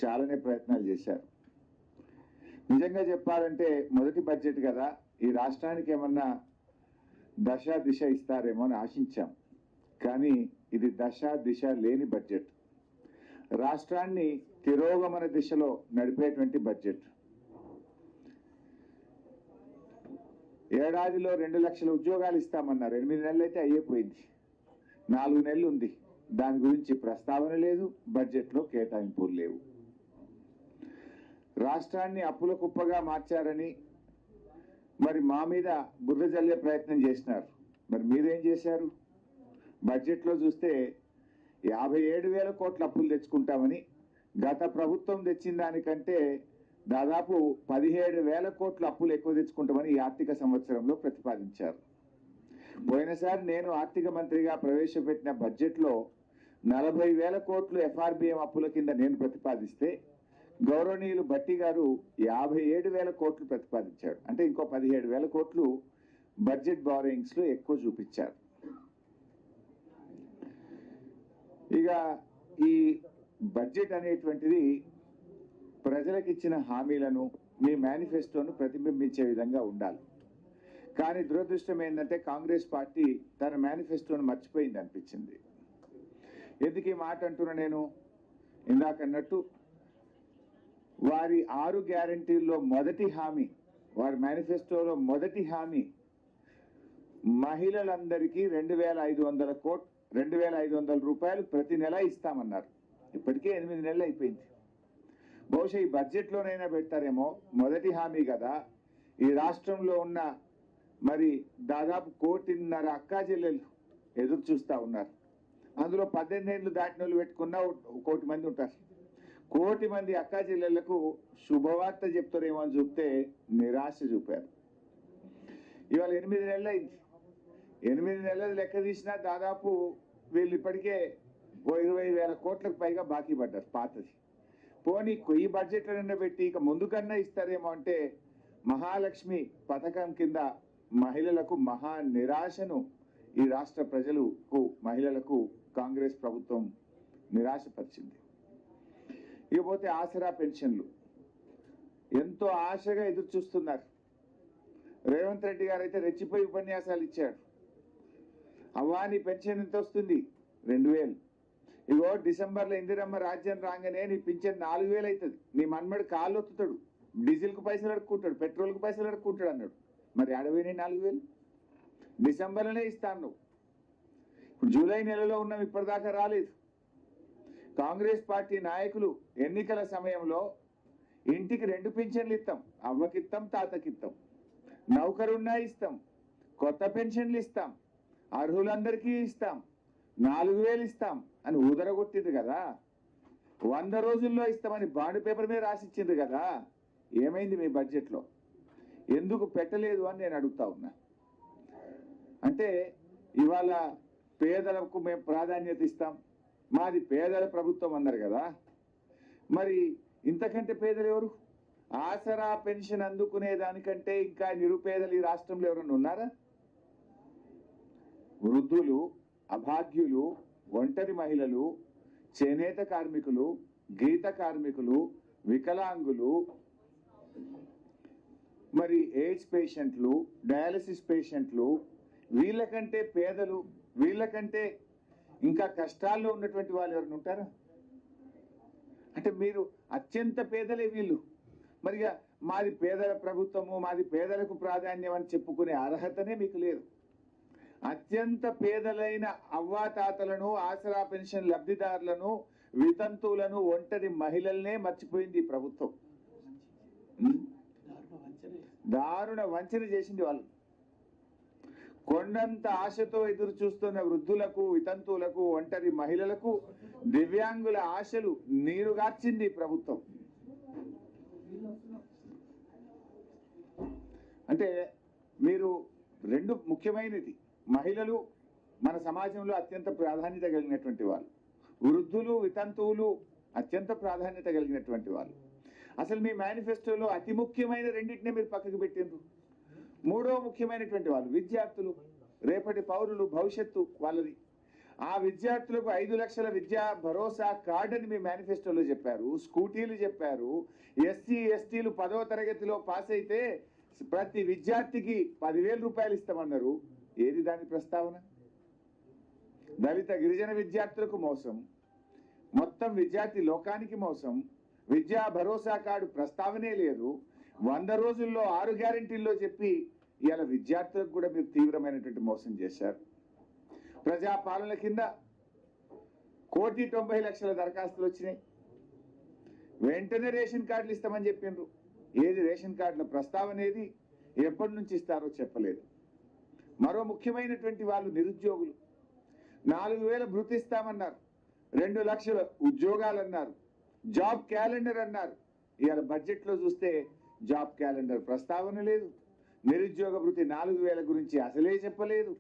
చాలానే ప్రయత్నాలు చేశారు. నిజంగా చెప్పాలంటే మొదటి బడ్జెట్ కదా, ఈ రాష్ట్రానికి ఏమన్నా దశ దిశ ఇస్తారేమో అని ఆశించాం. కానీ ఇది దశ దిశ లేని బడ్జెట్, రాష్ట్రాన్ని తిరోగమన దిశలో నడిపేటువంటి బడ్జెట్. ఏడాదిలో 2 లక్షల ఉద్యోగాలు ఇస్తామన్నారు, 8 నెలలు అయితే అయ్యిపోయింది, 4 నెలలు ఉంది. దాని గురించి ప్రస్తావన లేదు, బడ్జెట్లో కేటాయింపులు లేవు. రాష్ట్రాన్ని అప్పుల కుప్పగా మార్చారని మరి మా మీద బుర్ర జల్లే ప్రయత్నం చేసినారు. మరి మీరేం చేశారు? బడ్జెట్లో చూస్తే 57,000 కోట్ల అప్పులు తెచ్చుకుంటామని గత ప్రభుత్వం తెచ్చిన దానికంటే దాదాపు 17,000 కోట్ల అప్పులు ఎక్కువ తెచ్చుకుంటామని ఈ ఆర్థిక సంవత్సరంలో ప్రతిపాదించారు. పోయినసారి నేను ఆర్థిక మంత్రిగా ప్రవేశపెట్టిన బడ్జెట్లో 40,000 కోట్లు ఎఫ్ఆర్బిఎం అప్పుల కింద నేను ప్రతిపాదిస్తే గౌరవనీయులు భట్టి గారు 57,000 కోట్లు ప్రతిపాదించాడు. అంటే ఇంకో 17,000 కోట్లు బడ్జెట్ బారోయింగ్స్ లో ఎక్కువ చూపించారు. ఇక ఈ బడ్జెట్ అనేటువంటిది ప్రజలకు ఇచ్చిన హామీలను, మీ మేనిఫెస్టోను ప్రతిబింబించే విధంగా ఉండాలి. కానీ దురదృష్టం ఏంటంటే కాంగ్రెస్ పార్టీ తన మేనిఫెస్టోను మర్చిపోయింది అనిపించింది. ఎందుకు ఈ మాట అంటున్నా నేను? ఇందాకన్నట్టు వారి 6 గ్యారంటీల్లో మొదటి హామీ, వారి మేనిఫెస్టోలో మొదటి హామీ మహిళలందరికీ 2,500 రూపాయలు ప్రతి నెల ఇస్తామన్నారు. ఇప్పటికే 8 నెలలు అయిపోయింది. బహుశా ఈ బడ్జెట్లోనైనా పెడతారేమో. మొదటి హామీ కదా. ఈ రాష్ట్రంలో ఉన్న మరి దాదాపు 1.5 అక్కా చెల్లెలు ఎదురు చూస్తూ ఉన్నారు. అందులో 18 ఏళ్ళు దాటిన వాళ్ళు పెట్టుకున్న 1 కోటి మంది ఉంటారు. 1 కోటి మంది అక్కా చెల్లెళ్లకు శుభవార్త చెప్తారేమో అని చూస్తే నిరాశ చూపారు. ఇవాళ 8 నెలలు అయింది. 8 నెలలు లెక్క తీసినా దాదాపు వీళ్ళు ఇప్పటికే 20,000 కోట్లకు పైగా బాకీ పడ్డారు పాతది. పోనీ ఈ బడ్జెట్లన్నా పెట్టి ఇక ముందుకన్నా ఇస్తారేమో అంటే మహాలక్ష్మి పథకం కింద మహిళలకు మహా నిరాశను ఈ రాష్ట్ర ప్రజలకు, మహిళలకు కాంగ్రెస్ ప్రభుత్వం నిరాశపరిచింది. ఇకపోతే ఆసరా పెన్షన్లు ఎంతో ఆశగా ఎదురు చూస్తున్నారు. రేవంత్ రెడ్డి గారు అయితే రెచ్చిపోయి ఉపన్యాసాలు ఇచ్చాడు. అవ్వా నీ పెన్షన్ ఎంత వస్తుంది? 2,000. ఇగో డిసెంబర్లో ఇందిరమ్మ రాజ్యం రాగానే నీ పింఛన్ 4,000 అవుతుంది. నీ మన్మడు కాళ్ళు ఒత్తుతాడు, డీజిల్కు పైసలు అడుక్కుంటాడు, పెట్రోల్కు పైసలు అడుక్కుంటాడు అన్నాడు. మరి అడవిని 4,000 డిసెంబర్లోనే ఇస్తాను నువ్వు. ఇప్పుడు జూలై నెలలో ఉన్నాం, ఇప్పటిదాకా రాలేదు. కాంగ్రెస్ పార్టీ నాయకులు ఎన్నికల సమయంలో ఇంటికి 2 పింఛన్లు ఇస్తాం, అవ్వకిస్తాం, తాతకిస్తాం, నౌకరున్నా ఇస్తాం, కొత్త పెన్షన్లు ఇస్తాం, అర్హులందరికీ ఇస్తాం, 4,000 ఇస్తాం అని ఊదరగొట్టింది కదా. 100 రోజుల్లో ఇస్తామని బాండ్ పేపర్ మీద రాసిచ్చింది కదా. ఏమైంది మీ బడ్జెట్లో? ఎందుకు పెట్టలేదు అని నేను అడుగుతా ఉన్నా. అంటే ఇవాళ పేదలకు మేము ప్రాధాన్యత ఇస్తాం, మాది పేదల ప్రభుత్వం అన్నారు కదా. మరి ఇంతకంటే పేదలు ఎవరు? ఆసరా పెన్షన్ అందుకునే దానికంటే ఇంకా నిరుపేదలు ఈ రాష్ట్రంలో ఎవరన్నా ఉన్నారా? వృద్ధులు, అభాగ్యులు, ఒంటరి మహిళలు, చేనేత కార్మికులు, గీత కార్మికులు, వికలాంగులు, మరి ఎయిడ్స్ పేషెంట్లు, డయాలసిస్ పేషెంట్లు, వీళ్ళకంటే పేదలు, వీళ్ళకంటే ఇంకా కష్టాల్లో ఉన్నటువంటి వాళ్ళు ఎవరైనా ఉంటారా? అంటే మీరు అత్యంత పేదలే వీళ్ళు. మరిగా మాది పేదల ప్రభుత్వము, మాది పేదలకు ప్రాధాన్యం అని చెప్పుకునే అర్హతనే మీకు లేదు. అత్యంత పేదలైన అవ్వాతాతలను, ఆసరా పెన్షన్ లబ్ధిదారులను, వితంతువులను, ఒంటరి మహిళలనే మర్చిపోయింది ఈ ప్రభుత్వం. దారుణ వంచన చేసింది వాళ్ళు. కొండంత ఆశతో ఎదురు చూస్తున్న వృద్ధులకు, వితంతువులకు, ఒంటరి మహిళలకు, దివ్యాంగుల ఆశలు నీరుగార్చింది ప్రభుత్వం. అంటే మీరు 2 ముఖ్యమైనది, మహిళలు మన సమాజంలో అత్యంత ప్రాధాన్యత కలిగినటువంటి వాళ్ళు, వృద్ధులు, వితంతువులు అత్యంత ప్రాధాన్యత కలిగినటువంటి వాళ్ళు. అసలు మీ మేనిఫెస్టోలో అతి ముఖ్యమైన 2టినే మీరు పక్కకు పెట్టిండ్రు. 3వ ముఖ్యమైనటువంటి వాళ్ళు విద్యార్థులు, రేపటి పౌరులు, భవిష్యత్తు వాళ్ళది. ఆ విద్యార్థులకు 5 లక్షల విద్యా భరోసా కార్డు అని మీ మేనిఫెస్టోలో చెప్పారు, స్కూటీలు చెప్పారు. ఎస్సీ ఎస్టీలు 10వ తరగతిలో పాస్ అయితే ప్రతి విద్యార్థికి 10,000 రూపాయలు ఇస్తామన్నారు. ఏది దాని ప్రస్తావన? దళిత గిరిజన విద్యార్థులకు మోసం, మొత్తం విద్యార్థి లోకానికి మోసం. విద్యా భరోసా కార్డు ప్రస్తావనే లేదు. 100 రోజుల్లో 6 గ్యారెంటీల్లో చెప్పి ఇవాళ విద్యార్థులకు కూడా మీరు తీవ్రమైనటువంటి మోసం చేశారు. ప్రజాపాలన కింద 1,90,00,000 దరఖాస్తులు వచ్చినాయి. వెంటనే రేషన్ కార్డులు ఇస్తామని చెప్పిండ్రు. ఏది రేషన్ కార్డుల ప్రస్తావన ఏది? ఎప్పటి నుంచి ఇస్తారో చెప్పలేదు. మరో ముఖ్యమైనటువంటి వాళ్ళు నిరుద్యోగులు. 4,000 భృతి ఇస్తామన్నారు, 2 లక్షల ఉద్యోగాలు అన్నారు, జాబ్ క్యాలెండర్ అన్నారు. ఇవాళ బడ్జెట్లో చూస్తే జాబ్ క్యాలెండర్ ప్రస్తావన లేదు. నిరుద్యోగ భృతి 4,000 గురించి అసలే చెప్పలేదు.